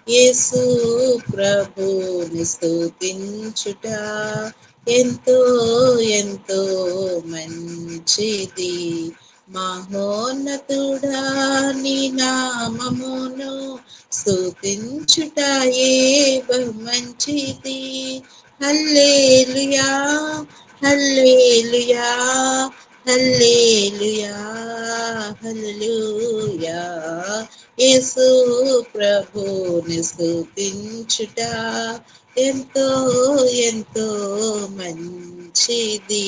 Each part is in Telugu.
యేసు ప్రభుని స్తుతించుట ఎంతో ఎంతో మంచిది. మహోన్నతుడా నీ నామమును స్తుతించుటయే బహు మంచిది. హల్లెలూయా హల్లెలూయా హల్లెలూయా హల్లెలూయా. యేసు ప్రభుని స్తుతించుట ఎంతో ఎంతో మంచిది.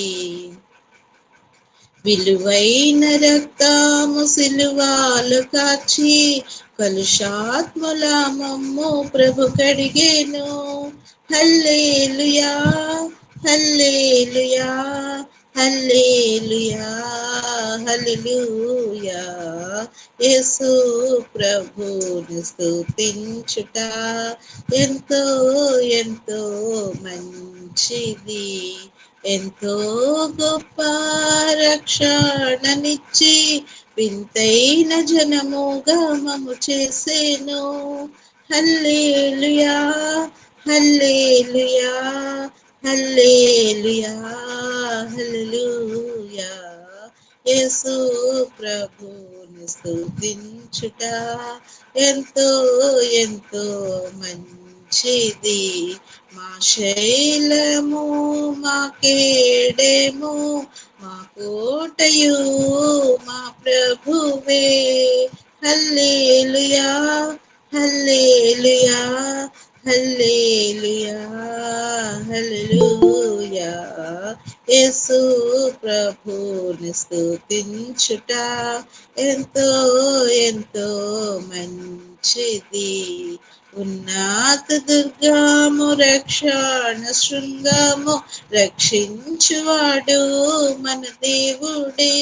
విలువైన రక్తము సిలువాలు కాచి కలుషాత్ముల మమ్ము ప్రభు కడిగేను. హల్లెలూయా హల్లెలూయా హల్లెలూయా హల్లెలూయా. యేసు ప్రభుని స్తుతించుట ఎంతో ఎంతో మంచిది. ఎంతో గొప్ప రక్షణనిచ్చి వింతైన జనముగా మము చేసేను. హల్లెలూయా హల్లెలూయా హల్లెలూయా హల్లెలూయా. యేసు ప్రభుని స్తుతించుట ఎంతో ఎంతో మంచిది. మా శైలము మా కేడెము మా కోటయు మా ప్రభువే. హల్లెలూయా హల్లెలూయా హల్లెలూయా హల్లెలూయా. యేసు ప్రభుని స్తుతించుట ఎంతో ఎంతో మంచిది. ఉన్నత దుర్గము రక్షణ శృంగము రక్షించువాడు మన దేవుడే.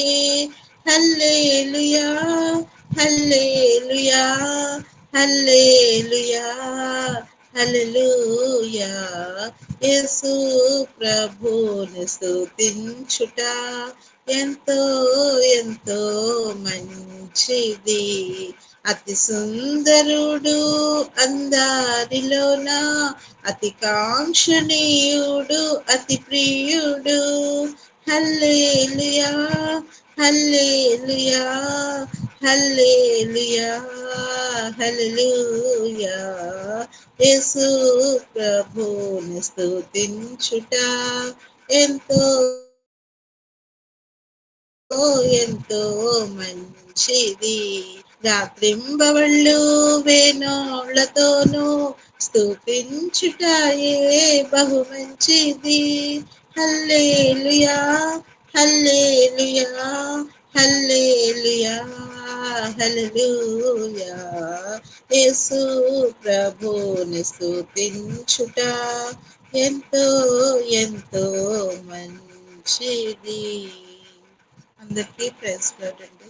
హల్లెలూయా హల్లెలూయా హల్లెలూయా హల్లెలూయా. యేసు ప్రభుని స్తుతించుట ఎంతో ఎంతో మంచిది. అతి సుందరుడు అందరిలోన అతి కాంక్షణీయుడు అతి ప్రియుడు. హల్లెలూయా హల్లెలూయా హల్లెలూయా హల్లెలూయా. యేసు ప్రభుని స్తుతించుట ఎంతో ఎంతో మంచిది. రాత్రింబవళ్ళు వేణోళ్లతోనూ స్తుతించుటయే బహు మంచిది. హల్లెలూయా హల్లెలూయా హల్లెలూయా హల్లెలూయా. యేసు ప్రభుని స్తుతించుట ఎంతో ఎంతో మంచిది. అందరికీ ప్రైజ్ లార్డ్ అండి.